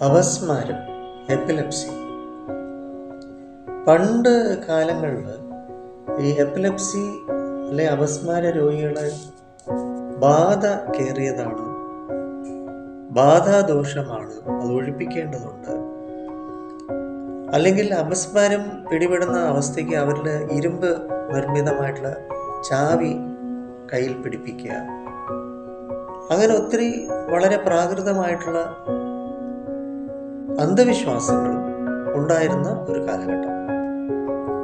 അപസ്മാരം, എപ്പിലെപ്സി. പണ്ട് കാലങ്ങളിൽ ഈ എപ്പിലെപ്സി അല്ലെ അപസ്മാര രോഗികളെ ബാധ കയറിയതാണ്, ബാധാദോഷമാണ്, അത് ഒഴിപ്പിക്കേണ്ടതുണ്ട്. അല്ലെങ്കിൽ അപസ്മാരം പിടിപെടുന്ന അവസ്ഥയ്ക്ക് അവരിൽ ഇരുമ്പ് നിർമ്മിതമായിട്ടുള്ള ചാവി കയ്യിൽ പിടിപ്പിക്കുക, അങ്ങനെ ഒത്തിരി വളരെ പ്രാകൃതമായിട്ടുള്ള അന്ധവിശ്വാസങ്ങളും ഉണ്ടായിരുന്ന ഒരു കാലഘട്ടം.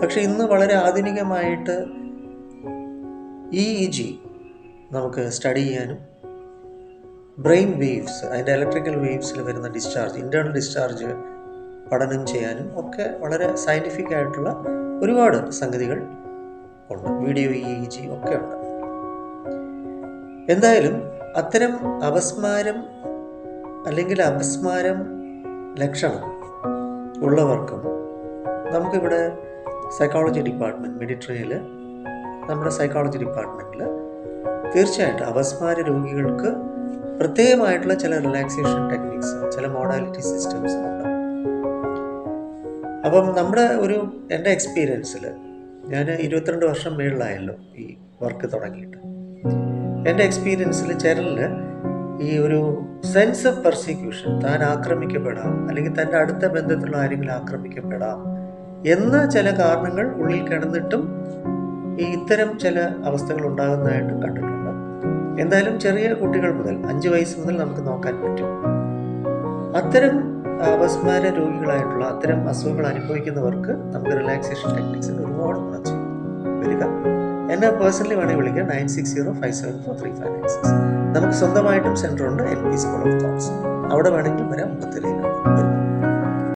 പക്ഷെ ഇന്ന് വളരെ ആധുനികമായിട്ട് EEG നമുക്ക് സ്റ്റഡി ചെയ്യാനും ബ്രെയിൻ വേവ്സ്, അതിൻ്റെ ഇലക്ട്രിക്കൽ വേവ്സിൽ വരുന്ന ഡിസ്ചാർജ്, ഇൻറ്റേർണൽ ഡിസ്ചാർജ് പഠനം ചെയ്യാനും ഒക്കെ വളരെ സയൻറ്റിഫിക് ആയിട്ടുള്ള ഒരുപാട് സംഗതികൾ ഉണ്ട്. വീഡിയോ EEG ഒക്കെ ഉണ്ട്. എന്തായാലും അത്തരം അപസ്മാരം അല്ലെങ്കിൽ അപസ്മാരം ലക്ഷണം ഉള്ളവർക്കും നമുക്കിവിടെ സൈക്കോളജി ഡിപ്പാർട്ട്മെൻറ്റ്, മെഡിട്രയിൽ നമ്മുടെ സൈക്കോളജി ഡിപ്പാർട്ട്മെൻറ്റിൽ തീർച്ചയായിട്ടും അപസ്മാര രോഗികൾക്ക് പ്രത്യേകമായിട്ടുള്ള ചില റിലാക്സേഷൻ ടെക്നിക്സ്, ചില മോഡാലിറ്റി സിസ്റ്റംസ് ഉണ്ട്. അപ്പം എൻ്റെ എക്സ്പീരിയൻസിൽ, ഞാൻ 22 വർഷം മേളിലായല്ലോ ഈ വർക്ക് തുടങ്ങിയിട്ട്. എൻ്റെ എക്സ്പീരിയൻസിൽ ചിലരിൽ ഈ ഒരു സെൻസ് ഓഫ് പെർസിക്യൂഷൻ, താൻ ആക്രമിക്കപ്പെടാം അല്ലെങ്കിൽ തൻ്റെ അടുത്ത ബന്ധത്തിലുള്ള ആരെങ്കിലും ആക്രമിക്കപ്പെടാം എന്ന ചില കാരണങ്ങൾ ഉള്ളിൽ കിടന്നിട്ടും ഇത്തരം ചില അവസ്ഥകൾ ഉണ്ടാകുന്നതായിട്ട് കണ്ടിട്ടുണ്ട്. എന്തായാലും ചെറിയ കുട്ടികൾ മുതൽ 5 വയസ്സ് മുതൽ നമുക്ക് നോക്കാൻ പറ്റും. അത്തരം അപസ്മാര രോഗികളായിട്ടുള്ള അത്തരം അസുഖങ്ങൾ അനുഭവിക്കുന്നവർക്ക് നമുക്ക് റിലാക്സേഷൻ ടെക്നിക്സിന് ഒരുപാട് ഗുണം ചെയ്യും. വരിക, എന്നെ പേഴ്സണലി വേണമെങ്കിൽ വിളിക്കുക 9605743596. നമുക്ക് സ്വന്തമായിട്ടും സെൻ്റർ ഉണ്ട്, NP സ്കൂൾ ഓഫ് തോട്ട്സ്. അവിടെ വേണമെങ്കിൽ വരാം. 33